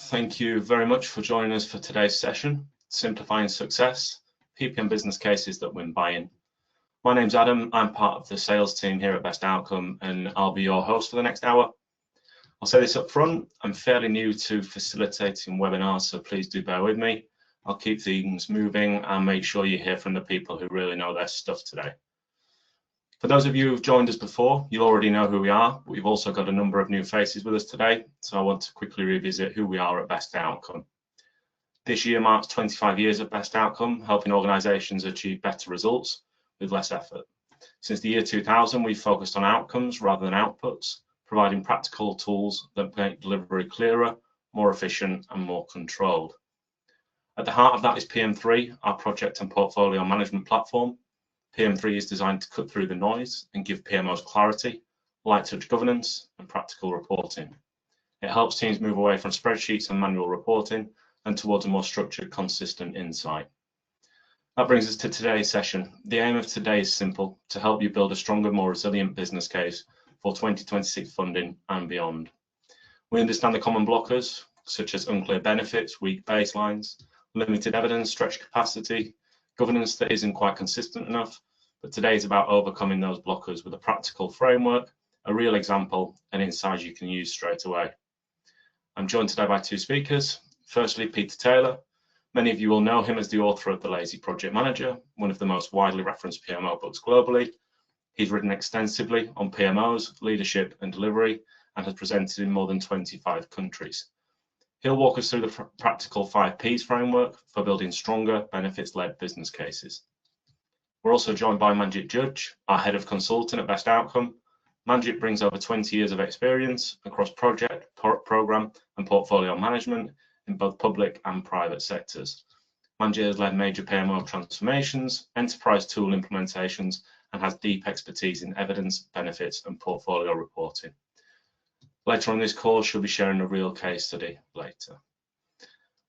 Thank you very much for joining us for today's session, Simplifying Success, PPM Business Cases that Win Buy-in. My name's Adam, I'm part of the sales team here at BestOutcome and I'll be your host for the next hour. I'll say this up front, I'm fairly new to facilitating webinars, so please do bear with me. I'll keep things moving and make sure you hear from the people who really know their stuff today. For those of you who've joined us before, you already know who we are, but we've also got a number of new faces with us today, so I want to quickly revisit who we are at BestOutcome. This year marks 25 years of BestOutcome, helping organisations achieve better results with less effort. Since the year 2000, we've focused on outcomes rather than outputs, providing practical tools that make delivery clearer, more efficient and more controlled. At the heart of that is PM3, our project and portfolio management platform. PM3 is designed to cut through the noise and give PMOs clarity, light touch governance and practical reporting. It helps teams move away from spreadsheets and manual reporting and towards a more structured, consistent insight. That brings us to today's session. The aim of today is simple, to help you build a stronger, more resilient business case for 2026 funding and beyond. We understand the common blockers, such as unclear benefits, weak baselines, limited evidence, stretched capacity, governance that isn't quite consistent enough, but today is about overcoming those blockers with a practical framework, a real example, and insights you can use straight away. I'm joined today by two speakers. Firstly, Peter Taylor. Many of you will know him as the author of The Lazy Project Manager, one of the most widely referenced PMO books globally. He's written extensively on PMOs, leadership and delivery, and has presented in more than 25 countries. He'll walk us through the practical 5 Ps framework for building stronger, benefits-led business cases. We're also joined by Manjit Judge, our head of consulting at BestOutcome. Manjit brings over 20 years of experience across project, program, and portfolio management in both public and private sectors. Manjit has led major PMO transformations, enterprise tool implementations, and has deep expertise in evidence, benefits, and portfolio reporting. Later on this call, she'll be sharing a real case study later.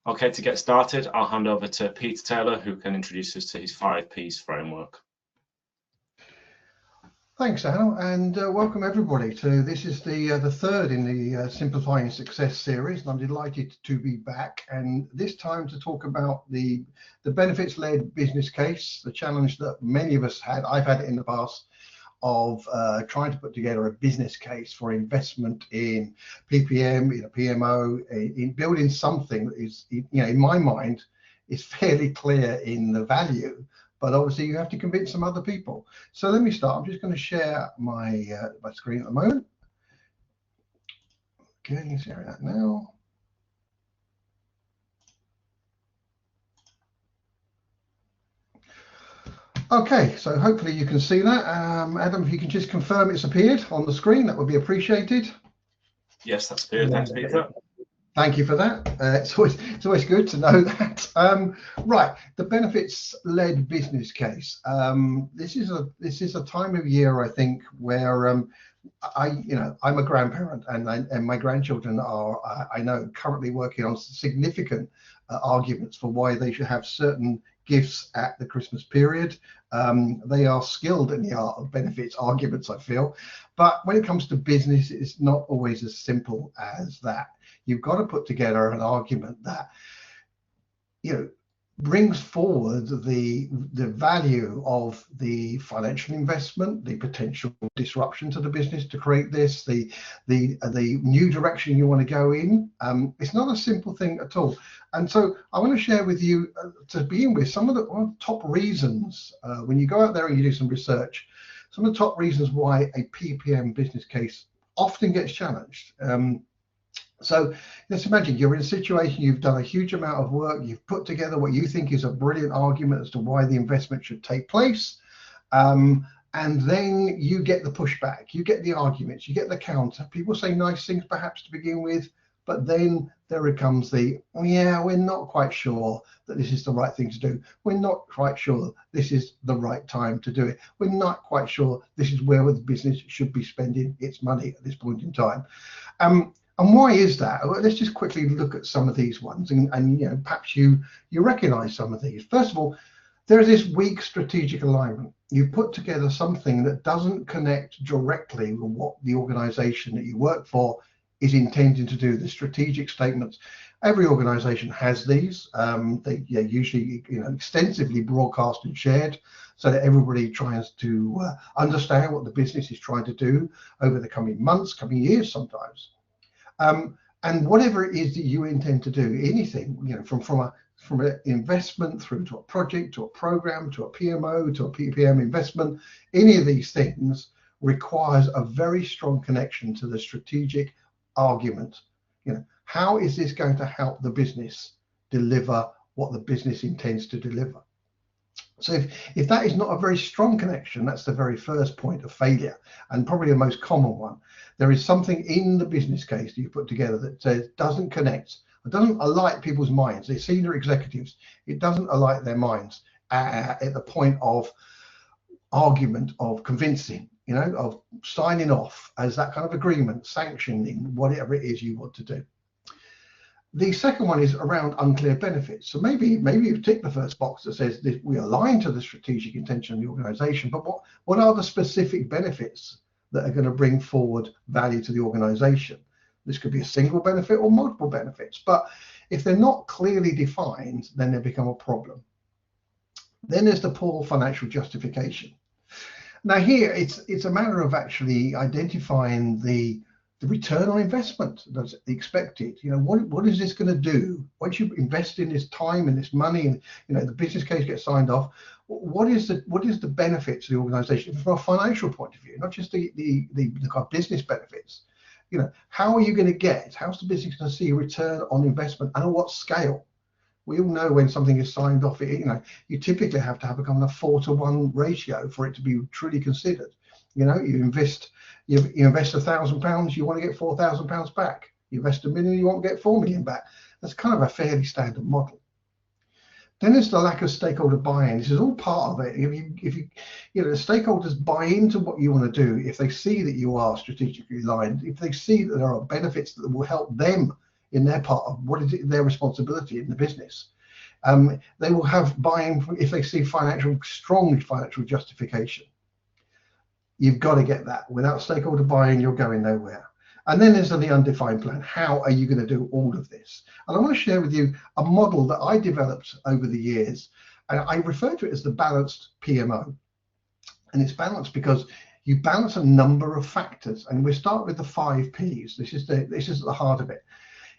Okay, to get started, I'll hand over to Peter Taylor, who can introduce us to his 5 Ps framework. Thanks, Al, and welcome everybody to this is the third in the Simplifying Success series, and I'm delighted to be back, and this time to talk about the benefits-led business case, the challenge that many of us had. I've had it in the past, of trying to put together a business case for investment in PPM, in a PMO, in building something that is, in my mind, is fairly clear in the value, but obviously you have to convince some other people. So let me start. I'm just going to share my my screen at the moment. Okay, sharing that now. Okay, so hopefully you can see that. Adam, if you can just confirm it's appeared on the screen, that would be appreciated. Yes, that's appeared. Thanks, Peter. Thank you for that. It's always good to know that. Right, the benefits-led business case. This is a time of year, I think, where I'm a grandparent, and my grandchildren are, I know, currently working on significant arguments for why they should have certain gifts at the Christmas period. They are skilled in the art of benefits arguments, I feel, but when it comes to business, it's not always as simple as that. You've got to put together an argument that brings forward the value of the financial investment, the potential disruption to the business to create this, the new direction you want to go in. It's not a simple thing at all. And so I want to share with you, to begin with, some of the top reasons, when you go out there and you do some research, some of the top reasons why a PPM business case often gets challenged. So let's imagine you're in a situation, you've done a huge amount of work, you've put together what you think is a brilliant argument as to why the investment should take place, and then you get the pushback, you get the arguments, you get the counter. People say nice things perhaps to begin with, but then there comes the, oh yeah, we're not quite sure that this is the right thing to do. We're not quite sure this is the right time to do it. We're not quite sure this is where the business should be spending its money at this point in time. And why is that? Well, let's just quickly look at some of these ones, and perhaps you recognize some of these. First of all, there is this weak strategic alignment. You put together something that doesn't connect directly with what the organization that you work for is intending to do, the strategic statements. Every organization has these. They usually extensively broadcast and shared so that everybody tries to understand what the business is trying to do over the coming months, coming years sometimes. And whatever it is that you intend to do, anything, from an investment through to a project, to a program, to a PMO, to a PPM investment, any of these things requires a very strong connection to the strategic argument. How is this going to help the business deliver what the business intends to deliver? So if that is not a very strong connection, that's the very first point of failure, and probably the most common one. There is something in the business case that you put together that says doesn't connect. It doesn't alight people's minds. The senior executives, it doesn't alight their minds at the point of argument, of convincing, of signing off as that kind of agreement, sanctioning whatever it is you want to do. The second one is around unclear benefits. So maybe you've ticked the first box that says that we align to the strategic intention of the organization, but what are the specific benefits that are going to bring forward value to the organization? This could be a single benefit or multiple benefits, but if they're not clearly defined, then they become a problem. Then there's the poor financial justification. Now here, it's a matter of actually identifying the return on investment that's expected. What is this going to do once you invest in this time and this money, and the business case gets signed off? What is the benefit to the organization from a financial point of view, not just the kind of business benefits? How are you going to how's the business going to see a return on investment, and at what scale? We all know when something is signed off, you typically have to have a kind of 4-to-1 ratio for it to be truly considered. You invest £1,000, you want to get £4,000 back. You invest $1 million, you want to get $4 million back. That's kind of a fairly standard model. Then there's the lack of stakeholder buy-in. This is all part of it. If the stakeholders buy into what you want to do, if they see that you are strategically aligned, if they see that there are benefits that will help them in their part of what is their responsibility in the business, they will have buy-in if they see strong financial justification. You've got to get that. Without stakeholder buy-in, you're going nowhere. And then there's the undefined plan. How are you going to do all of this? And I want to share with you a model that I developed over the years. And I refer to it as the balanced PMO. And it's balanced because you balance a number of factors. And we start with the 5 Ps. This is the heart of it.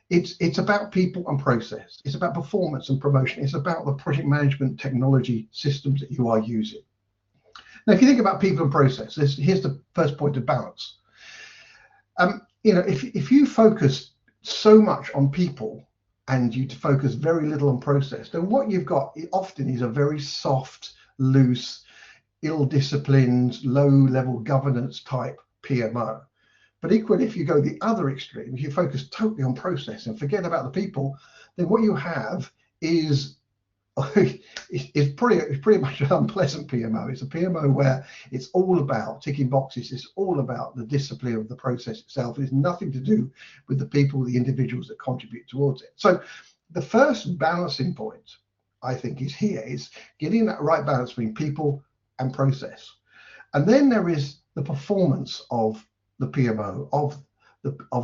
It's about people and process. It's about performance and promotion. It's about the project management technology systems that you are using. Now, if you think about people and process, here's the first point of balance. If you focus so much on people and you focus very little on process, then what you've got often is a very soft, loose, ill-disciplined, low-level governance type PMO. But equally, if you go the other extreme, if you focus totally on process and forget about the people, then what you have is it's pretty much an unpleasant PMO. It's a PMO where it's all about ticking boxes. It's all about the discipline of the process itself. It's nothing to do with the people, the individuals that contribute towards it. So the first balancing point, I think, is getting that right balance between people and process. And then there is the performance of the PMO, of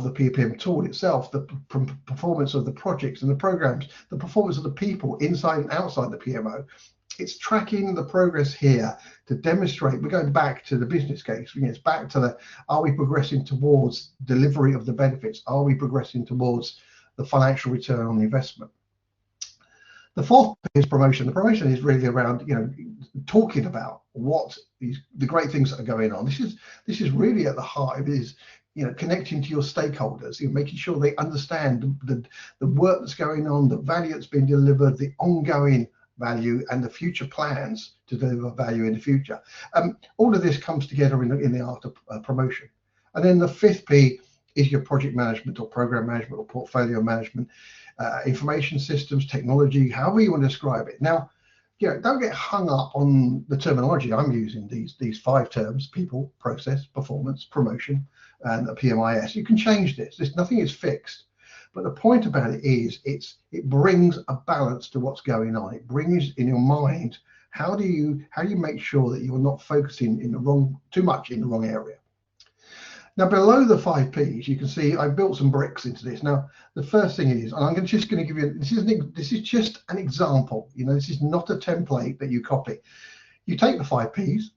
the PPM tool itself, the performance of the projects and the programs, the performance of the people inside and outside the PMO. It's tracking the progress here to demonstrate. We're going back to the business case. It's back to are we progressing towards delivery of the benefits? Are we progressing towards the financial return on the investment? The fourth is promotion. The promotion is really around, talking about the great things that are going on. This is really at the heart of it, is connecting to your stakeholders, making sure they understand the work that's going on, the value that's been delivered, the ongoing value, and the future plans to deliver value in the future. All of this comes together in the art of promotion. And then the 5th P is your project management or program management or portfolio management, information systems, technology, however you want to describe it. Now, don't get hung up on the terminology I'm using, these 5 terms: people, process, performance, promotion, and the PMIS. You can change this. Nothing is fixed. But the point about it is it brings a balance to what's going on. It brings in your mind, how do you make sure that you're not focusing too much in the wrong area? Now below the 5 Ps, you can see I built some bricks into this. Now the first thing is, and I'm just going to give you, this is just an example. You know, this is not a template that you copy. You take the 5 Ps,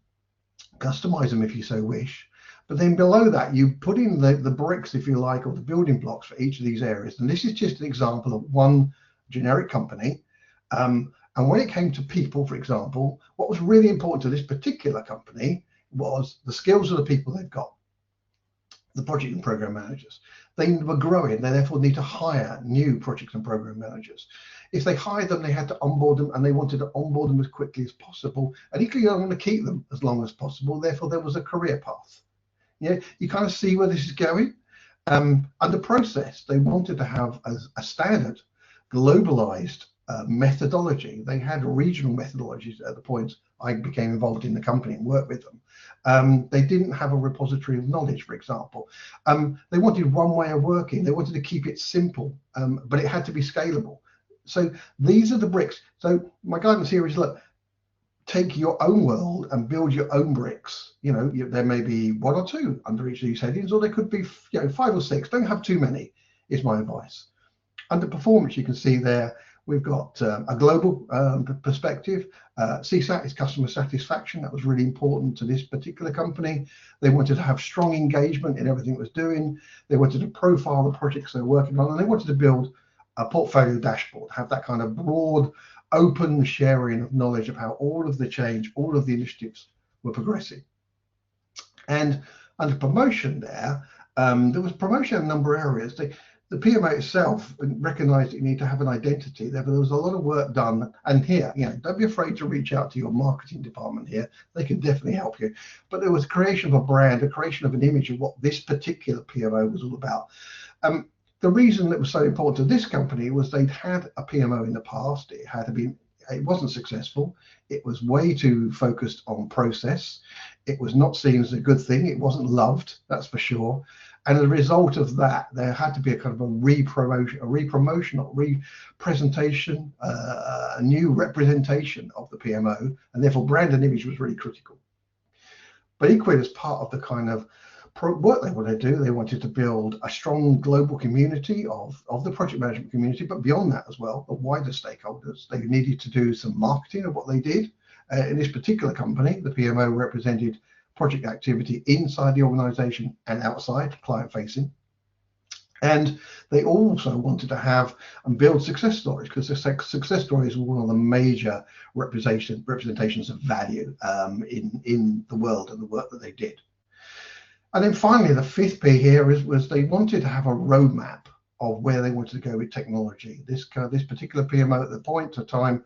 customize them if you so wish, but then below that you put in the bricks, if you like, or the building blocks for each of these areas. And this is just an example of one generic company. And when it came to people, for example, what was really important to this particular company was the skills of the people they've got, the project and program managers. They were growing, they therefore need to hire new project and program managers. If they hired them, they had to onboard them, and they wanted to onboard them as quickly as possible. And equally, you don't want to keep them as long as possible. Therefore, there was a career path. Yeah, you kind of see where this is going. Under process, they wanted to have a standard, globalized methodology. They had regional methodologies at the point I became involved in the company and worked with them. They didn't have a repository of knowledge, for example. They wanted one way of working. They wanted to keep it simple, but it had to be scalable. So these are the bricks. So my guidance here is, look, take your own world and build your own bricks. You know, there may be 1 or 2 under each of these headings, or there could be 5 or 6. Don't have too many, is my advice. Under performance, you can see there, we've got a global perspective. CSAT is customer satisfaction. That was really important to this particular company. They wanted to have strong engagement in everything it was doing. They wanted to profile the projects they're working on, and they wanted to build a portfolio dashboard, have that kind of broad, open sharing of knowledge of how all of the change, all of the initiatives were progressing. And under promotion there was promotion in a number of areas. The PMO itself recognized that you need to have an identity there, but there was a lot of work done. And here, you know, don't be afraid to reach out to your marketing department here. They can definitely help you. But there was creation of a brand, a creation of an image of what this particular PMO was all about. The reason that was so important to this company was they'd had a PMO in the past. It wasn't successful. It was way too focused on process. It was not seen as a good thing. It wasn't loved, that's for sure. And as a result of that, there had to be a kind of a re-promotion, a re-presentation, a new representation of the PMO, and therefore brand and image was really critical. But equally, as part of the kind of what they wanted to do, they wanted to build a strong global community of the project management community, but beyond that as well, the wider stakeholders. They needed to do some marketing of what they did. In this particular company, the PMO represented project activity inside the organization and outside, client facing. And they also wanted to have and build success stories, because the success stories were one of the major representations of value in the world and the work that they did. And then finally, the 5th P here was they wanted to have a roadmap of where they wanted to go with technology. This particular PMO at the point of time,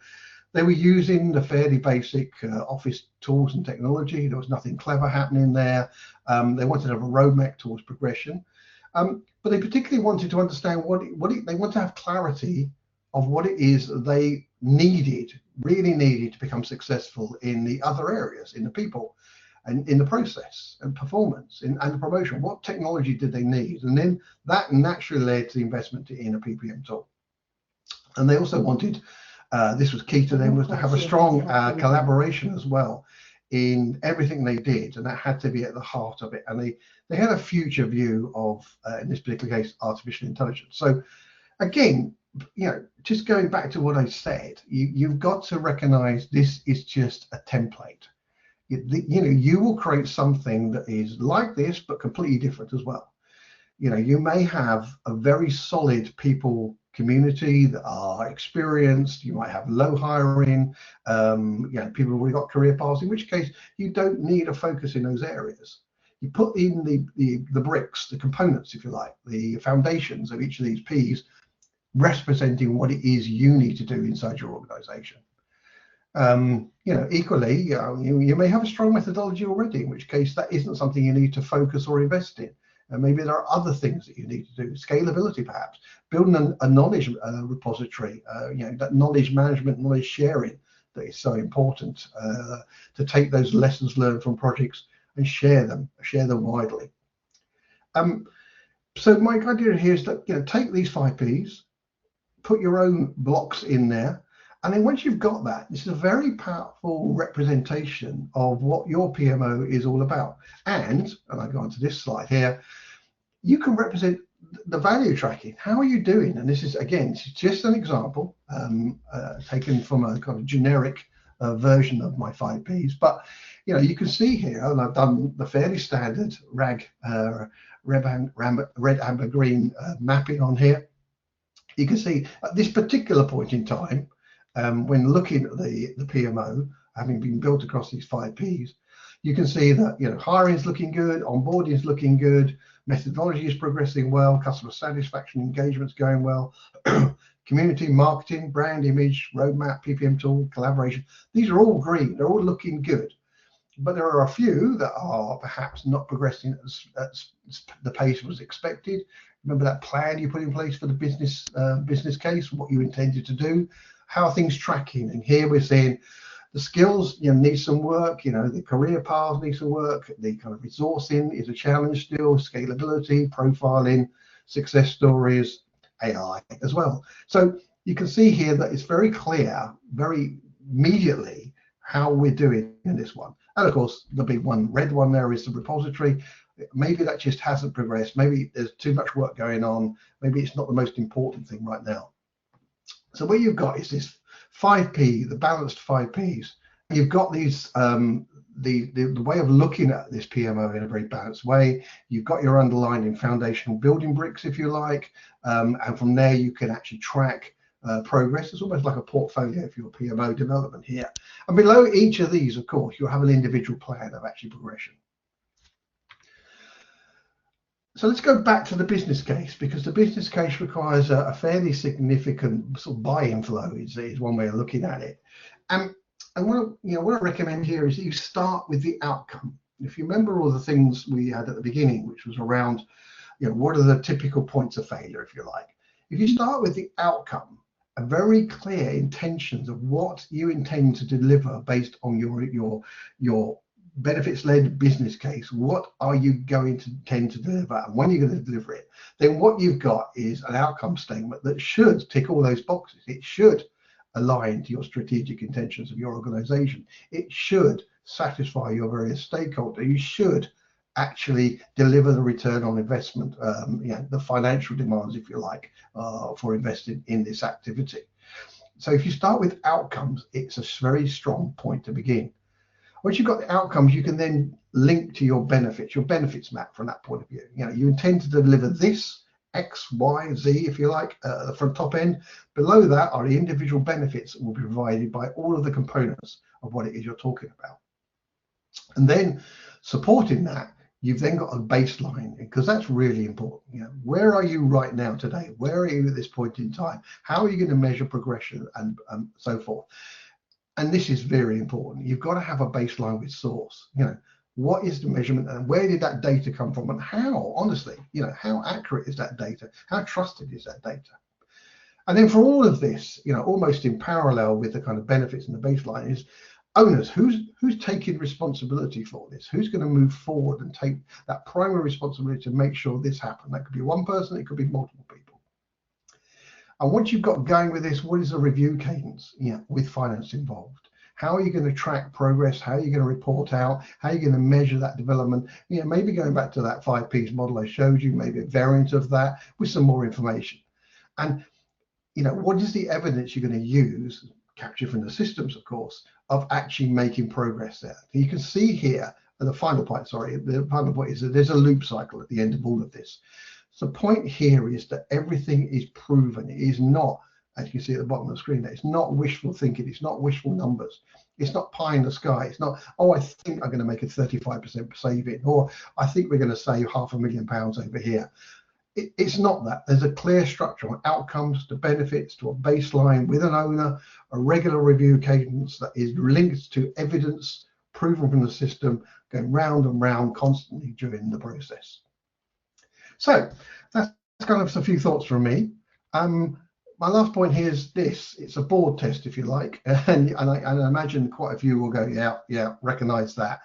they were using the fairly basic office tools and technology. There was nothing clever happening there. They wanted to have a roadmap towards progression. But they particularly wanted to understand they want to have clarity of what it is they really needed to become successful in the other areas, in the people, and in the process and performance and the promotion. What technology did they need? And then that naturally led to the investment in a PPM tool. And they also wanted, this was key to them, was to have a strong collaboration as well in everything they did, and that had to be at the heart of it. And they had a future view of, in this particular case, artificial intelligence. So again, you know, just going back to what I said, you've got to recognize this is just a template. You know, you will create something that is like this, but completely different as well. You know, you may have a very solid people community that are experienced. You might have low hiring, you know, people who've already got career paths, in which case you don't need a focus in those areas. You put in the bricks, the components, if you like, the foundations of each of these Ps, representing what it is you need to do inside your organization. You know, equally, you may have a strong methodology already, in which case that isn't something you need to focus or invest in. And maybe there are other things that you need to do. Scalability, perhaps, building a knowledge repository, you know, that knowledge management, knowledge sharing that is so important, to take those lessons learned from projects and share them widely. So my idea here is that, you know, take these 5 Ps, put your own blocks in there, And then once you've got that, this is a very powerful representation of what your PMO is all about. And I go on to this slide here, you can represent the value tracking. How are you doing? And this is, again, this is just an example taken from a kind of generic version of my 5 Ps. But, you know, you can see here, and I've done the fairly standard red, amber, green mapping on here. You can see at this particular point in time, when looking at the PMO, having been built across these 5 Ps, you can see that, you know, hiring is looking good, onboarding is looking good, methodology is progressing well, customer satisfaction, engagement's going well, community, marketing, brand image, roadmap, PPM tool, collaboration. These are all green. They're all looking good. But there are a few that are perhaps not progressing at the pace was expected. Remember that plan you put in place for the business case, what you intended to do, how are things tracking? And here we're seeing the skills, you know, need some work, you know, the career path needs some work, the kind of resourcing is a challenge still, scalability, profiling, success stories, AI as well. So you can see here that it's very clear, very immediately, how we're doing in this one. And of course, the big one, red one there is the repository. Maybe that just hasn't progressed. Maybe there's too much work going on. Maybe it's not the most important thing right now. So what you've got is this 5P, the balanced 5Ps. You've got these, the way of looking at this PMO in a very balanced way. You've got your underlying foundational building bricks, if you like, and from there you can actually track progress. It's almost like a portfolio for your PMO development here. And below each of these, of course, you'll have an individual plan of actually progression. So let's go back to the business case, because the business case requires a fairly significant sort of buy-in flow is one way of looking at it. And what I recommend here is that you start with the outcome. If you remember all the things we had at the beginning, which was around, you know, what are the typical points of failure, if you like. If you start with the outcome, a very clear intentions of what you intend to deliver based on your benefits-led business case, what are you going to tend to deliver and when you're going to deliver it, then what you've got is an outcome statement that should tick all those boxes. It should align to your strategic intentions of your organization. It should satisfy your various stakeholders. You should actually deliver the return on investment, the financial demands, if you like, for investing in this activity. So if you start with outcomes, it's a very strong point to begin. Once you've got the outcomes, you can then link to your benefits map from that point of view. You know, you intend to deliver this, X, Y, Z, if you like, from top end. Below that are the individual benefits that will be provided by all of the components of what it is you're talking about. And then supporting that, you've then got a baseline, because that's really important. You know, where are you right now today? Where are you at this point in time? How are you going to measure progression and so forth? And this is very important. You've got to have a baseline with source. You know, what is the measurement and where did that data come from, and how, honestly, you know, how accurate is that data? How trusted is that data? And then for all of this, you know, almost in parallel with the kind of benefits and the baseline is owners. Who's taking responsibility for this? Who's going to move forward and take that primary responsibility to make sure this happens? That could be one person, it could be multiple people. And once you've got going with this, what is the review cadence, with finance involved? How are you going to track progress? How are you going to report out? How are you going to measure that development? Maybe going back to that 5 Ps model I showed you, maybe a variant of that with some more information. And, what is the evidence you're going to use, captured from the systems, of course, of actually making progress there? You can see here, the final point is that there's a loop cycle at the end of all of this. So the point here is that everything is proven. It is not, as you can see at the bottom of the screen, it's not wishful thinking. It's not wishful numbers. It's not pie in the sky. It's not, oh, I think I'm going to make a 35% saving, or I think we're going to save £500,000 over here. It's not that. There's a clear structure on outcomes to benefits to a baseline with an owner, a regular review cadence that is linked to evidence proven from the system, going round and round constantly during the process. So that's kind of a few thoughts from me. My last point here is this: it's a board test, if you like, and I imagine quite a few will go, yeah, recognize that.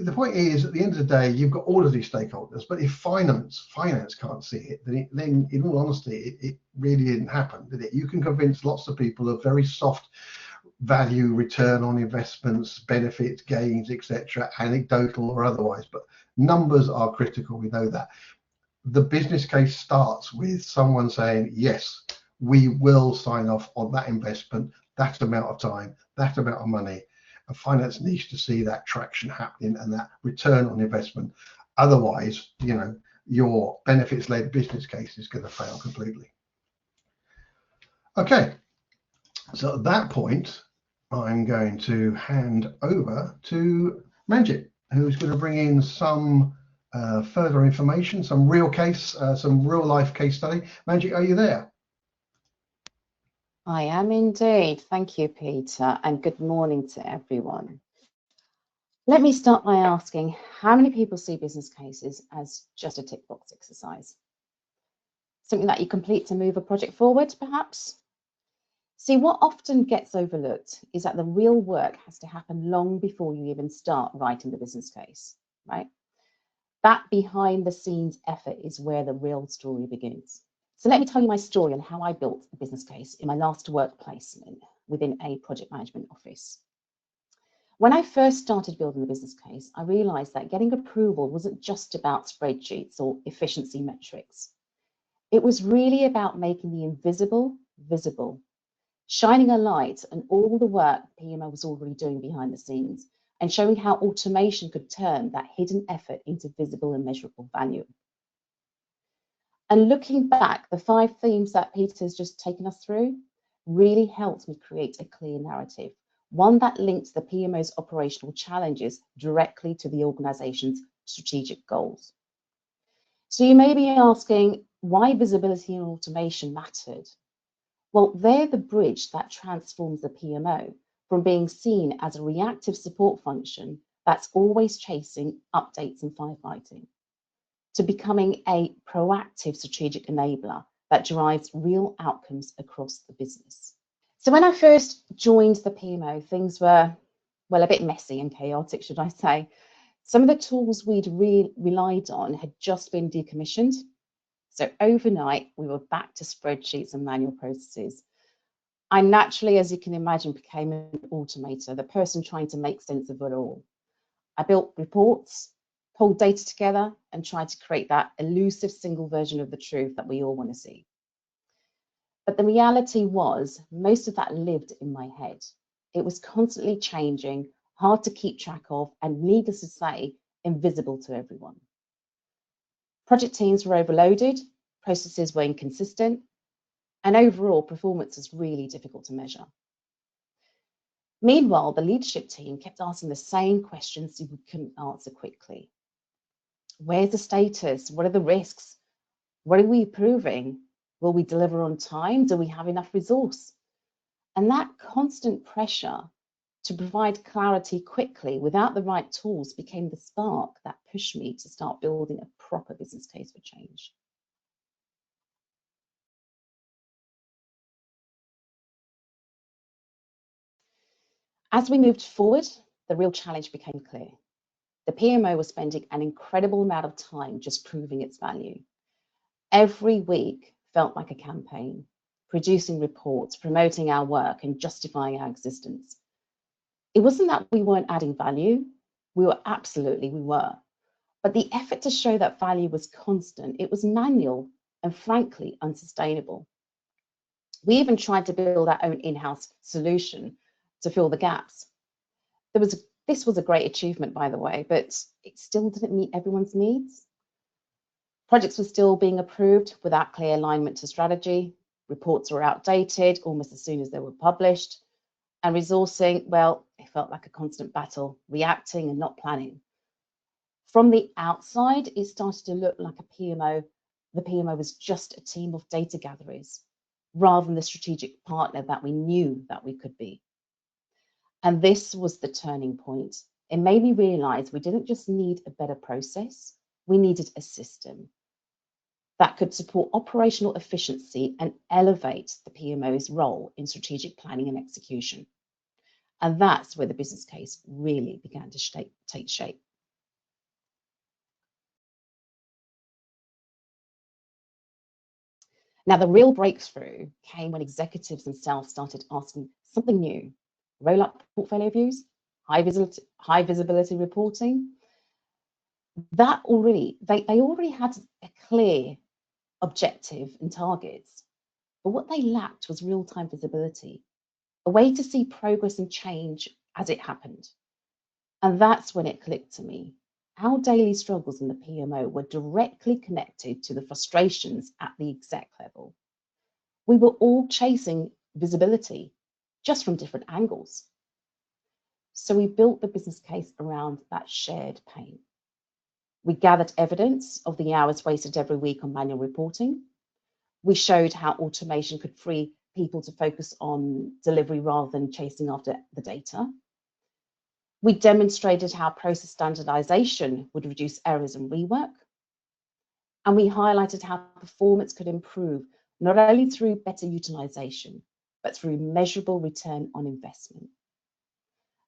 the point is, at the end of the day, you've got all of these stakeholders, but if finance can't see it, then in all honesty, it really didn't happen, did it? You can convince lots of people of very soft value, return on investments, benefits, gains, etc., anecdotal or otherwise, but numbers are critical, we know that. The business case starts with someone saying, yes, we will sign off on that investment, that amount of time, that amount of money. And finance needs to see that traction happening and that return on investment. Otherwise, you know, your benefits-led business case is going to fail completely. Okay, so at that point, I'm going to hand over to Manjit, who's going to bring in some further information, some real life case study. Manjit, are you there? I am indeed. Thank you, Peter, and good morning to everyone. Let me start by asking, how many people see business cases as just a tick box exercise? Something that you complete to move a project forward, perhaps? See, what often gets overlooked is that the real work has to happen long before you even start writing the business case, right? That behind the scenes effort is where the real story begins. So let me tell you my story on how I built a business case in my last work placement within a project management office. When I first started building the business case, I realized that getting approval wasn't just about spreadsheets or efficiency metrics. It was really about making the invisible visible, shining a light on all the work PMO was already doing behind the scenes, and showing how automation could turn that hidden effort into visible and measurable value. And looking back, the 5 themes that Peter's just taken us through really helped me create a clear narrative, one that linked the PMO's operational challenges directly to the organization's strategic goals. So you may be asking why visibility and automation mattered. Well, they're the bridge that transforms the PMO from being seen as a reactive support function that's always chasing updates and firefighting, to becoming a proactive strategic enabler that drives real outcomes across the business. So when I first joined the PMO, things were, well, a bit messy and chaotic, should I say. Some of the tools we'd relied on had just been decommissioned. So overnight, we were back to spreadsheets and manual processes. I naturally, as you can imagine, became an automator, the person trying to make sense of it all. I built reports, pulled data together, and tried to create that elusive single version of the truth that we all want to see. But the reality was, most of that lived in my head. It was constantly changing, hard to keep track of, and needless to say, invisible to everyone. Project teams were overloaded, processes were inconsistent, and overall performance was really difficult to measure. Meanwhile, the leadership team kept asking the same questions we couldn't answer quickly. Where's the status? What are the risks? What are we approving? Will we deliver on time? Do we have enough resource? And that constant pressure to provide clarity quickly without the right tools became the spark that pushed me to start building a proper business case for change. As we moved forward, the real challenge became clear. The PMO was spending an incredible amount of time just proving its value. Every week felt like a campaign, producing reports, promoting our work, and justifying our existence. It wasn't that we weren't adding value. We were. But the effort to show that value was constant. It was manual and frankly unsustainable. We even tried to build our own in-house solution to fill the gaps. This was a great achievement, by the way, but it still didn't meet everyone's needs. Projects were still being approved without clear alignment to strategy. Reports were outdated almost as soon as they were published. And resourcing, well, it felt like a constant battle, reacting and not planning. From the outside, it started to look like the PMO was just a team of data gatherers, rather than the strategic partner that we knew that we could be. And this was the turning point. It made me realize we didn't just need a better process, we needed a system that could support operational efficiency and elevate the PMO's role in strategic planning and execution. And that's where the business case really began to take shape. Now, the real breakthrough came when executives themselves started asking something new: roll-up portfolio views, high visibility reporting. That they already had a clear objective and targets, but what they lacked was real-time visibility, a way to see progress and change as it happened. And that's when it clicked to me. Our daily struggles in the PMO were directly connected to the frustrations at the exec level. We were all chasing visibility, just from different angles. So we built the business case around that shared pain. We gathered evidence of the hours wasted every week on manual reporting. We showed how automation could free people to focus on delivery rather than chasing after the data. We demonstrated how process standardization would reduce errors and rework. And we highlighted how performance could improve not only through better utilization, but through measurable return on investment.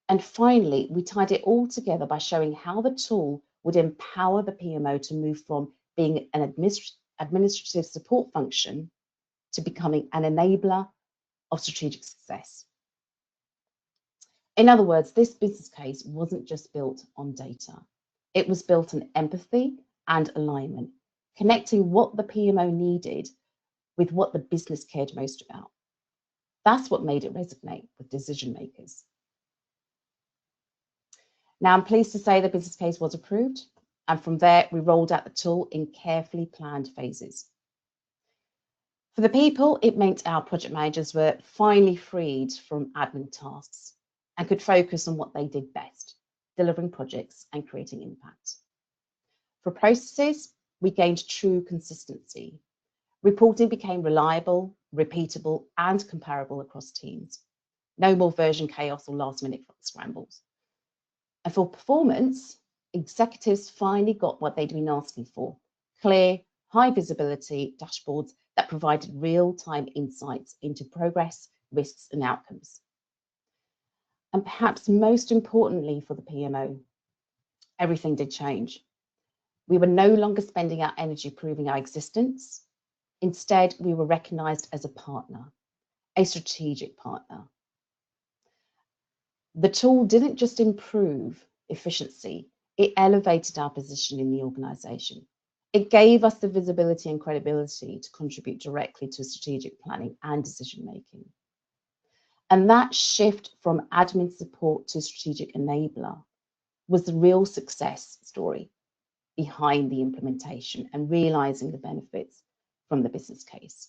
And finally, we tied it all together by showing how the tool would empower the PMO to move from being an administrative support function to becoming an enabler of strategic success. In other words, this business case wasn't just built on data. It was built on empathy and alignment, connecting what the PMO needed with what the business cared most about. That's what made it resonate with decision makers. Now, I'm pleased to say the business case was approved, and from there, we rolled out the tool in carefully planned phases. For the people, it meant our project managers were finally freed from admin tasks and could focus on what they did best, delivering projects and creating impact. For processes, we gained true consistency. Reporting became reliable, repeatable, and comparable across teams. No more version chaos or last-minute scrambles. And for performance, executives finally got what they'd been asking for: clear, high visibility dashboards that provided real-time insights into progress, risks, and outcomes. And perhaps most importantly for the PMO, everything did change. We were no longer spending our energy proving our existence. Instead, we were recognized as a partner, a strategic partner. The tool didn't just improve efficiency, it elevated our position in the organization. It gave us the visibility and credibility to contribute directly to strategic planning and decision making. And that shift from admin support to strategic enabler was the real success story behind the implementation and realizing the benefits from the business case.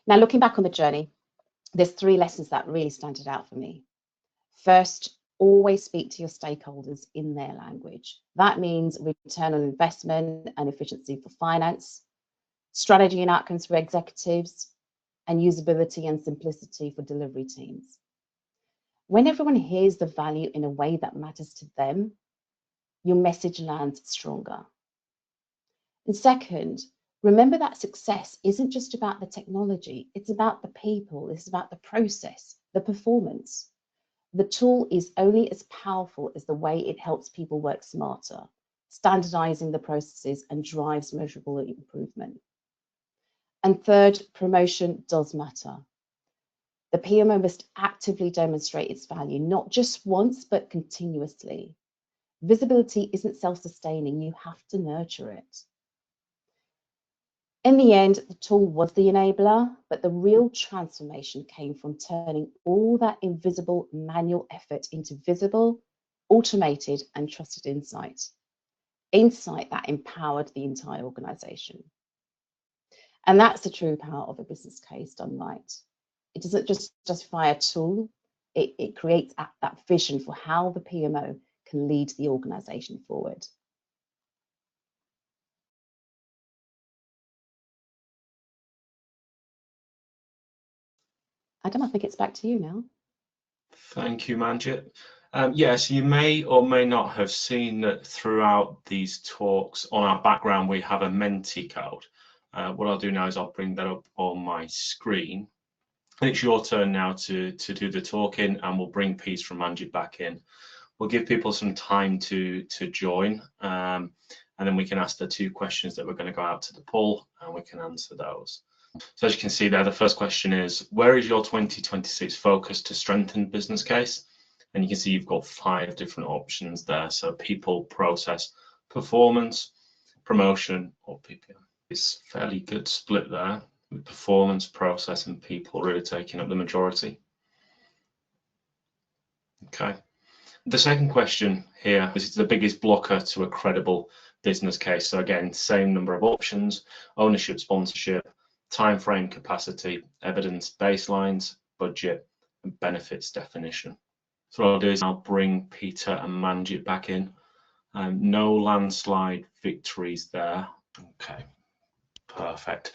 Now, looking back on the journey, there's 3 lessons that really stand out for me. First, always speak to your stakeholders in their language. That means return on investment and efficiency for finance, strategy and outcomes for executives, and usability and simplicity for delivery teams. When everyone hears the value in a way that matters to them, your message lands stronger. And second, remember that success isn't just about the technology, it's about the people, it's about the process, the performance. The tool is only as powerful as the way it helps people work smarter, standardizing the processes and drives measurable improvement. And third, promotion does matter. The PMO must actively demonstrate its value, not just once, but continuously. Visibility isn't self-sustaining, you have to nurture it. In the end, the tool was the enabler, but the real transformation came from turning all that invisible manual effort into visible, automated, and trusted insight. Insight that empowered the entire organization. And that's the true power of a business case done right. It doesn't just justify a tool, it creates that vision for how the PMO can lead the organization forward. Adam, I think it's back to you now. Thank you, Manjit. Yes, you may or may not have seen that throughout these talks on our background, we have a Menti code. What I'll do now is I'll bring that up on my screen. It's your turn now to do the talking, and we'll bring Peace from Manjit back in We'll give people some time to join, and then we can ask the 2 questions that we're going to go out to the poll, and we can answer those. So as you can see there, the first question is, where is your 2026 focus to strengthen business case? And you can see you've got 5 different options there. So people, process, performance, promotion, or PPM. It's a fairly good split there, with performance, process, and people really taking up the majority. Okay. The second question here is the biggest blocker to a credible business case. So again, same number of options: ownership, sponsorship, time frame, capacity, evidence, baselines, budget, and benefits definition. So what I'll do is I'll bring Peter and Manjit back in. No landslide victories there. Okay, perfect.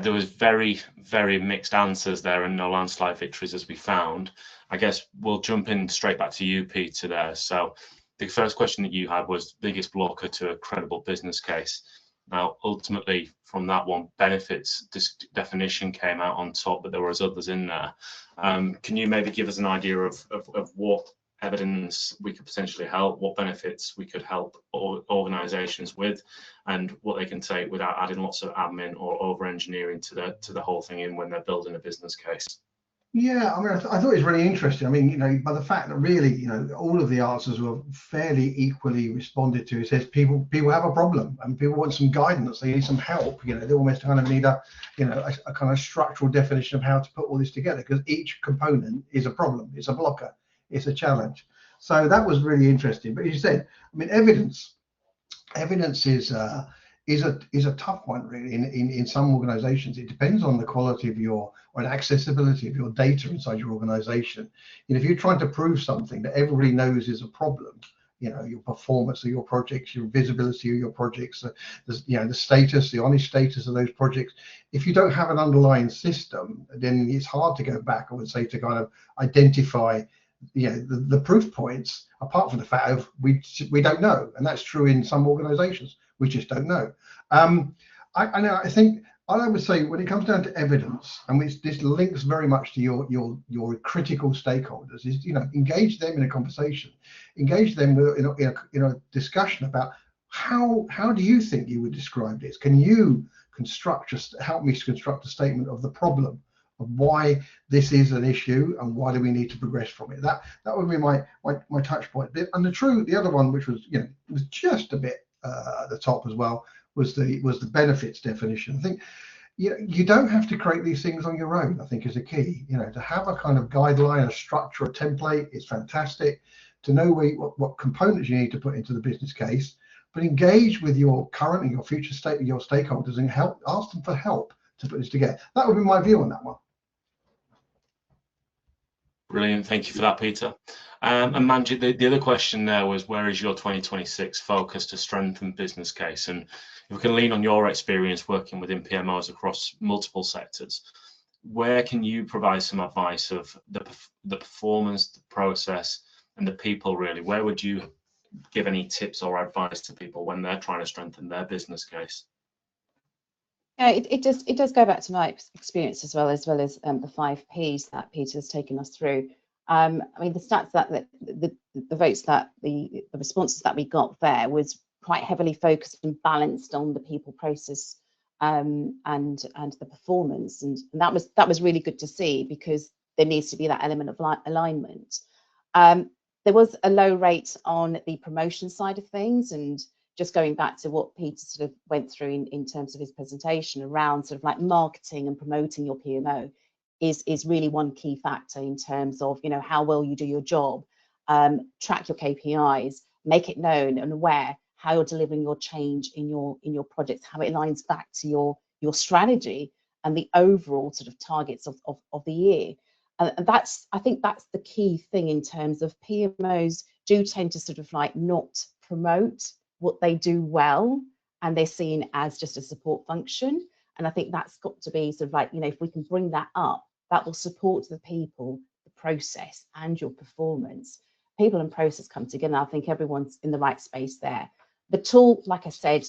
There was very, very mixed answers there and no landslide victories as we found. I guess we'll jump in straight back to you, Peter, there. So the first question that you had was biggest blocker to a credible business case. Now, ultimately, from that one, benefits definition came out on top, but there was others in there. Can you maybe give us an idea of what evidence we could potentially help, what benefits we could help organisations with, and what they can take without adding lots of admin or over-engineering to the whole thing in when they're building a business case? Yeah, I mean, I thought it was really interesting. I mean, by the fact that really, all of the answers were fairly equally responded to. It says people have a problem and people want some guidance. They need some help. They almost kind of need a kind of structural definition of how to put all this together, because each component is a problem. It's a blocker. It's a challenge. So that was really interesting. But as you said, I mean, evidence is a tough one, really. In some organizations, it depends on the quality of your or the accessibility of your data inside your organization. If you're trying to prove something that everybody knows is a problem, your performance of your projects, your visibility of your projects, the status, the honest status of those projects. If you don't have an underlying system, then it's hard to go back, I would say, to kind of identify the proof points, apart from the fact of we don't know. And that's true in some organizations. We just don't know. I think I would say when it comes down to evidence, and this links very much to your critical stakeholders, is engage them in a conversation, engage them in a discussion about how do you think you would describe this? Can you help me construct a statement of the problem, of why this is an issue and why do we need to progress from it? That would be my touch point. And the other one, which was was just a bit at the top as well, was the benefits definition. I think you don't have to create these things on your own. I think is a key. To have a kind of guideline, a structure, a template is fantastic. To know what components you need to put into the business case, but engage with your current and your future your stakeholders and ask them for help to put this together. That would be my view on that one. Brilliant, thank you for that, Peter. And Manjit, the other question there was, where is your 2026 focus to strengthen business case? And if we can lean on your experience working within PMOs across multiple sectors, where can you provide some advice of the performance, the process, and the people really? Where would you give any tips or advice to people when they're trying to strengthen their business case? Yeah, it does go back to my experience as well as the 5 Ps that Peter's taken us through. I mean, the stats that the votes that the responses that we got there was quite heavily focused and balanced on the people, process, and the performance, and that was really good to see, because there needs to be that element of alignment. There was a low rate on the promotion side of things, and just going back to what Peter sort of went through in terms of his presentation around sort of like marketing and promoting your PMO is really one key factor in terms of how well you do your job. Track your KPIs, make it known and aware how you're delivering your change in your projects, how it aligns back to your strategy and the overall sort of targets of the year. And I think that's the key thing in terms of PMOs do tend to sort of like not promote what they do well, and they're seen as just a support function. And I think that's got to be sort of like, if we can bring that up, that will support the people, the process, and your performance. People and process come together. I think everyone's in the right space there. The tool, like I said,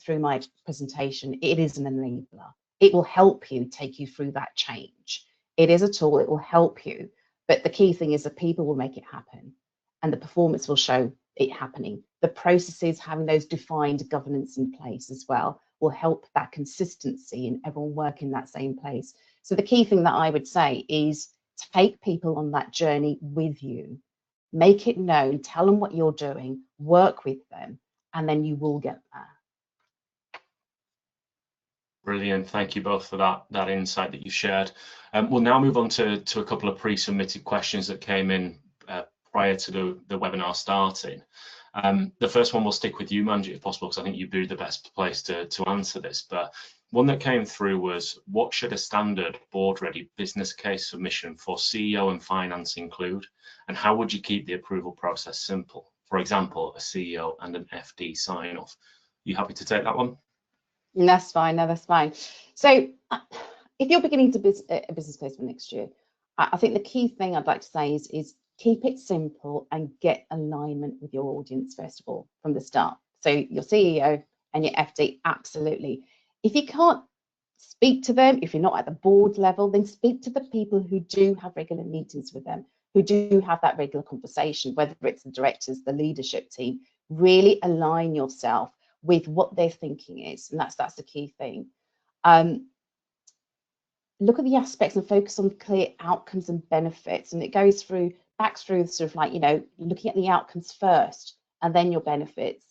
through my presentation, it is an enabler. It will help you, take you through that change. It is a tool, it will help you. But the key thing is that people will make it happen. and the performance will show it happening. The processes, having those defined governance in place as well, will help that consistency and everyone work in that same place. So the key thing that I would say is take people on that journey with you, make it known, tell them what you're doing, work with them, and then you will get there. Brilliant. Thank you both for that insight that you shared. We'll now move on to a couple of pre-submitted questions that came in prior to the webinar starting. The first one will stick with you, Manjit, if possible, because I think you'd be the best place to answer this. But one that came through was, what should a standard board-ready business case submission for CEO and finance include? And how would you keep the approval process simple? For example, a CEO and an FD sign-off. You happy to take that one? That's fine. No, that's fine. So if you're beginning to a business case for next year, I think the key thing I'd like to say is keep it simple and get alignment with your audience, first of all, from the start. So your CEO and your FD, absolutely. If you can't speak to them, if you're not at the board level, then speak to the people who do have regular meetings with them, who do have that regular conversation, whether it's the directors, the leadership team. Really align yourself with what their thinking is, and that's the key thing. Look at the aspects and focus on clear outcomes and benefits, and it goes back through sort of like, you know, looking at the outcomes first and then your benefits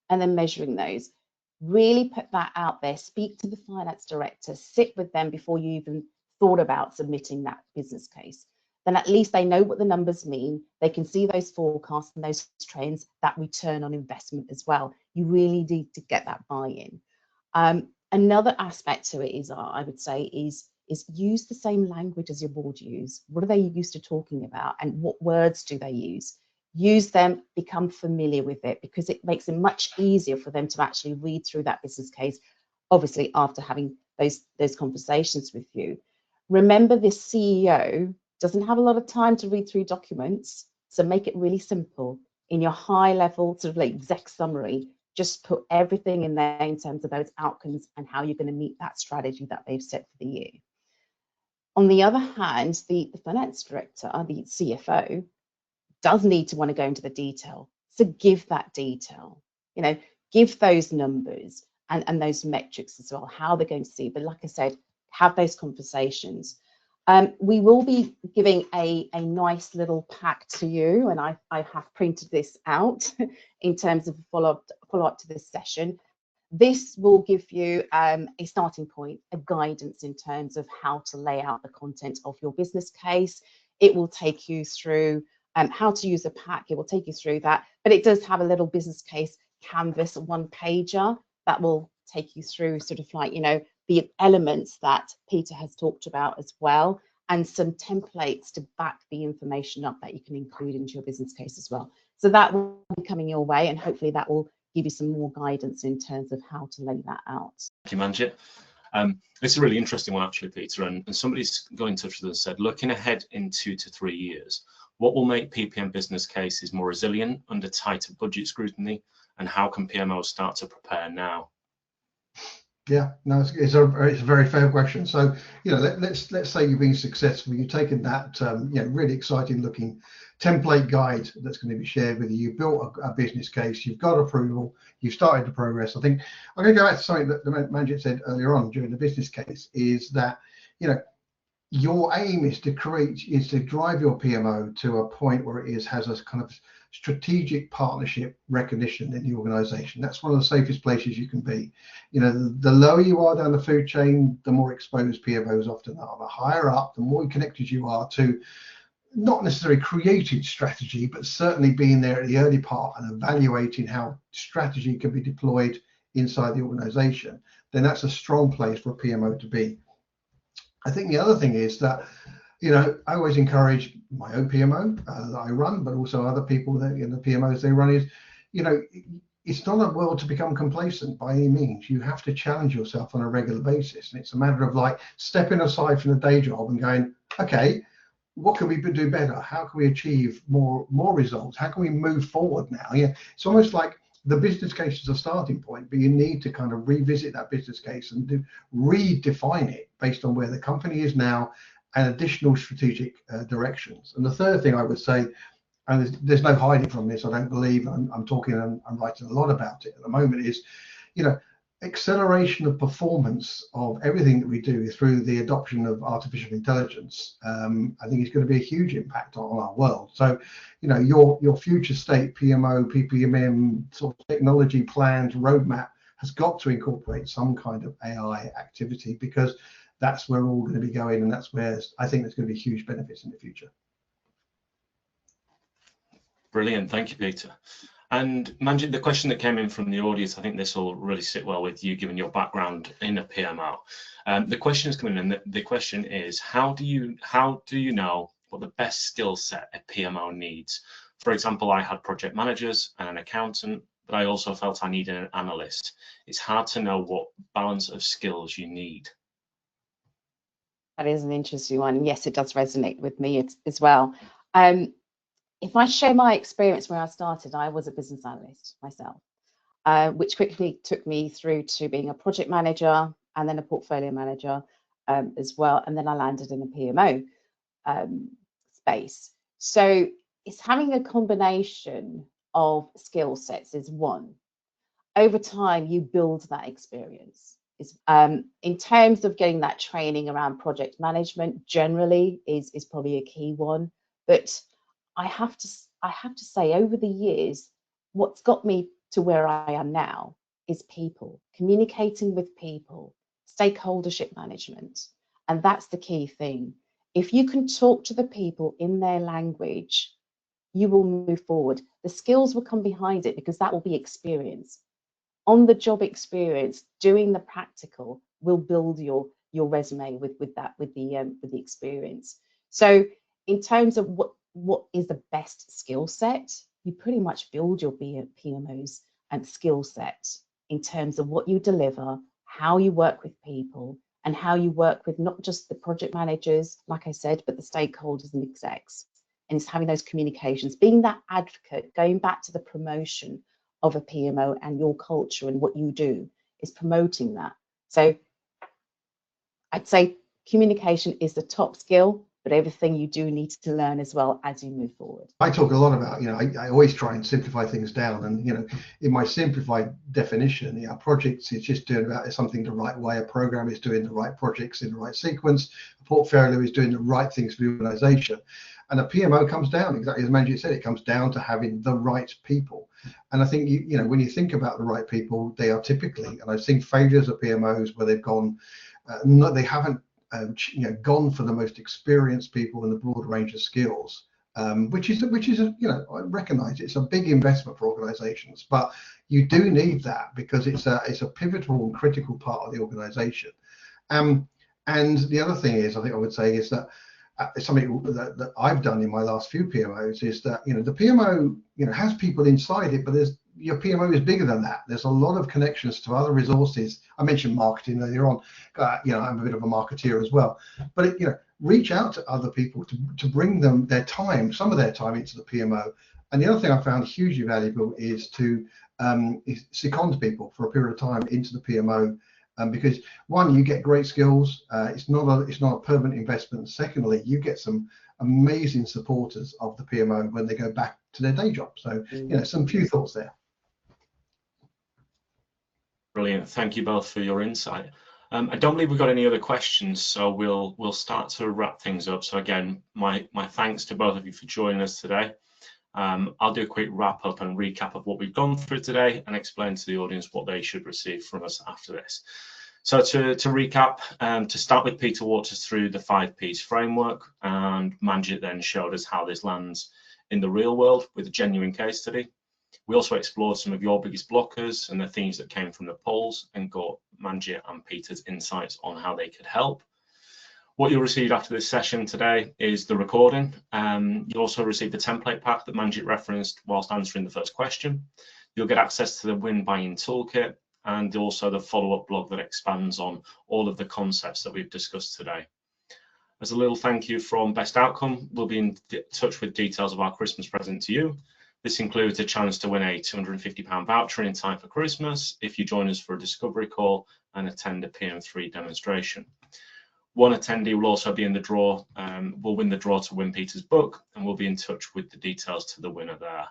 and then measuring those. Really put that out there, speak to the finance director, sit with them before you even thought about submitting that business case. Then at least they know what the numbers mean. They can see those forecasts and those trends, that return on investment as well. You really need to get that buy-in. Another aspect to it is, I would say, is use the same language as your board use. What are they used to talking about, and what words do they use? Use them, become familiar with it, because it makes it much easier for them to actually read through that business case, obviously after having those conversations with you. Remember, this CEO doesn't have a lot of time to read through documents, so make it really simple. In your high level sort of like exec summary, just put everything in there in terms of those outcomes and how you're going to meet that strategy that they've set for the year. On the other hand, the finance director, the CFO, does need to want to go into the detail. So give that detail, you know, give those numbers and those metrics as well, how they're going to see. But like I said, have those conversations. We will be giving a nice little pack to you, and I have printed this out in terms of follow-up to this session. This will give you a starting point, a guidance in terms of how to lay out the content of your business case. It will take you through how to use a pack. It will take you through that, but it does have a little business case canvas, one-pager, that will take you through sort of like, you know, the elements that Peter has talked about as well, and some templates to back the information up that you can include into your business case as well. So that will be coming your way, and hopefully that will give you some more guidance in terms of how to lay that out. Thank you, Manjit. It's a really interesting one, actually, Peter, and somebody's got in touch with us and said, looking ahead in 2 to 3 years, what will make PPM business cases more resilient under tighter budget scrutiny, and how can PMOs start to prepare now? Yeah, no, it's a very fair question. So, you know, let's say you've been successful. You've taken that, you know, really exciting looking template guide that's going to be shared with you. You've built a business case. You've got approval. You've started to progress. I think I'm going to go back to something that Manjit said earlier on during the business case, is that, you know, your aim is to drive your PMO to a point where it has a kind of strategic partnership recognition in the organization. That's one of the safest places you can be. You know, the lower you are down the food chain, the more exposed PMOs often are. The higher up, the more connected you are to not necessarily creating strategy, but certainly being there at the early part and evaluating how strategy can be deployed inside the organization, then that's a strong place for a PMO to be. I think the other thing is that, you know, I always encourage my own PMO that I run, but also other people that, you know, the PMOs they run, is, you know, it's not a world to become complacent by any means. You have to challenge yourself on a regular basis. And it's a matter of like stepping aside from the day job and going, okay, what can we do better? How can we achieve more results? How can we move forward now? Yeah, it's almost like the business case is a starting point, but you need to kind of revisit that business case and redefine it based on where the company is now and additional strategic directions. And the third thing I would say, and there's no hiding from this, I don't believe, I'm talking and I'm writing a lot about it at the moment, is, you know, acceleration of performance of everything that we do through the adoption of artificial intelligence. I think it's going to be a huge impact on our world. So, you know, your future state PMO, PPM sort of technology plans, roadmap has got to incorporate some kind of AI activity, because that's where we're all going to be going, and that's where I think there's going to be huge benefits in the future. Brilliant, thank you, Peter. And Manjit, the question that came in from the audience, I think this will really sit well with you, given your background in a PMO. The question is coming in. The question is, how do you know what the best skill set a PMO needs? For example, I had project managers and an accountant, but I also felt I needed an analyst. It's hard to know what balance of skills you need. That is an interesting one. Yes, it does resonate with me as well. If I share my experience where I started, I was a business analyst myself, which quickly took me through to being a project manager and then a portfolio manager as well. And then I landed in a PMO space. So it's having a combination of skill sets is one. Over time, you build that experience. In terms of getting that training around project management, generally is probably a key one. But I have to say, over the years, what's got me to where I am now is people, communicating with people, stakeholdership management. And that's the key thing. If you can talk to the people in their language, you will move forward. The skills will come behind it, because that will be experience. On the job experience, doing the practical will build your resume with the experience. So in terms of what is the best skill set, you pretty much build your PMOs and skill set in terms of what you deliver, how you work with people, and how you work with not just the project managers, like I said, but the stakeholders and execs. And it's having those communications, being that advocate, going back to the promotion of a PMO and your culture and what you do is promoting that. So I'd say communication is the top skill, but everything you do need to learn as well as you move forward. I talk a lot about, you know, I always try and simplify things down, and, you know, in my simplified definition, you know, projects is just doing about something the right way, a program is doing the right projects in the right sequence, a portfolio is doing the right things for the organization, and a PMO comes down, exactly as Manjit said, it comes down to having the right people. And I think, you know, when you think about the right people, they are typically, and I've seen failures of PMOs where they've gone, they haven't you know, gone for the most experienced people in the broad range of skills, which is you know, I recognize it's a big investment for organizations, but you do need that, because it's a pivotal and critical part of the organization. And the other thing is, I think I would say, is that something that I've done in my last few PMOs is that, you know, the PMO, you know, has people inside it, but your PMO is bigger than that. There's a lot of connections to other resources. I mentioned marketing earlier on. You know, I'm a bit of a marketeer as well. But you know, reach out to other people to bring them their time, some of their time, into the PMO. And the other thing I found hugely valuable is to second people for a period of time into the PMO, because one, you get great skills. It's not a permanent investment. Secondly, you get some amazing supporters of the PMO when they go back to their day job. So you know, some few thoughts there. Brilliant. Thank you both for your insight. I don't believe we've got any other questions, so we'll start to wrap things up. So again, my thanks to both of you for joining us today. I'll do a quick wrap up and recap of what we've gone through today and explain to the audience what they should receive from us after this. So to recap, to start with, Peter walked us through the 5 Ps framework, and Manjit then showed us how this lands in the real world with a genuine case study. We also explored some of your biggest blockers and the themes that came from the polls, and got Manjit and Peter's insights on how they could help. What you'll receive after this session today is the recording. You'll also receive the template pack that Manjit referenced whilst answering the first question. You'll get access to the Win Buy-in toolkit, and also the follow-up blog that expands on all of the concepts that we've discussed today. As a little thank you from BestOutcome, we'll be in touch with details of our Christmas present to you. This includes a chance to win a £250 voucher in time for Christmas if you join us for a discovery call and attend a PM3 demonstration. One attendee will also be in the draw, will win the draw to win Peter's book, and we'll be in touch with the details to the winner there.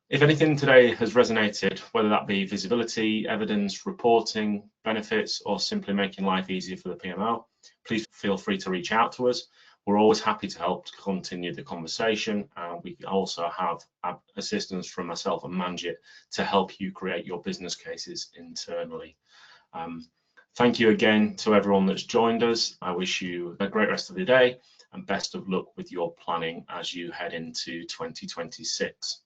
If anything today has resonated, whether that be visibility, evidence, reporting, benefits, or simply making life easier for the PMO, please feel free to reach out to us. We're always happy to help to continue the conversation. We also have assistance from myself and Manjit to help you create your business cases internally. Thank you again to everyone that's joined us. I wish you a great rest of the day and best of luck with your planning as you head into 2026.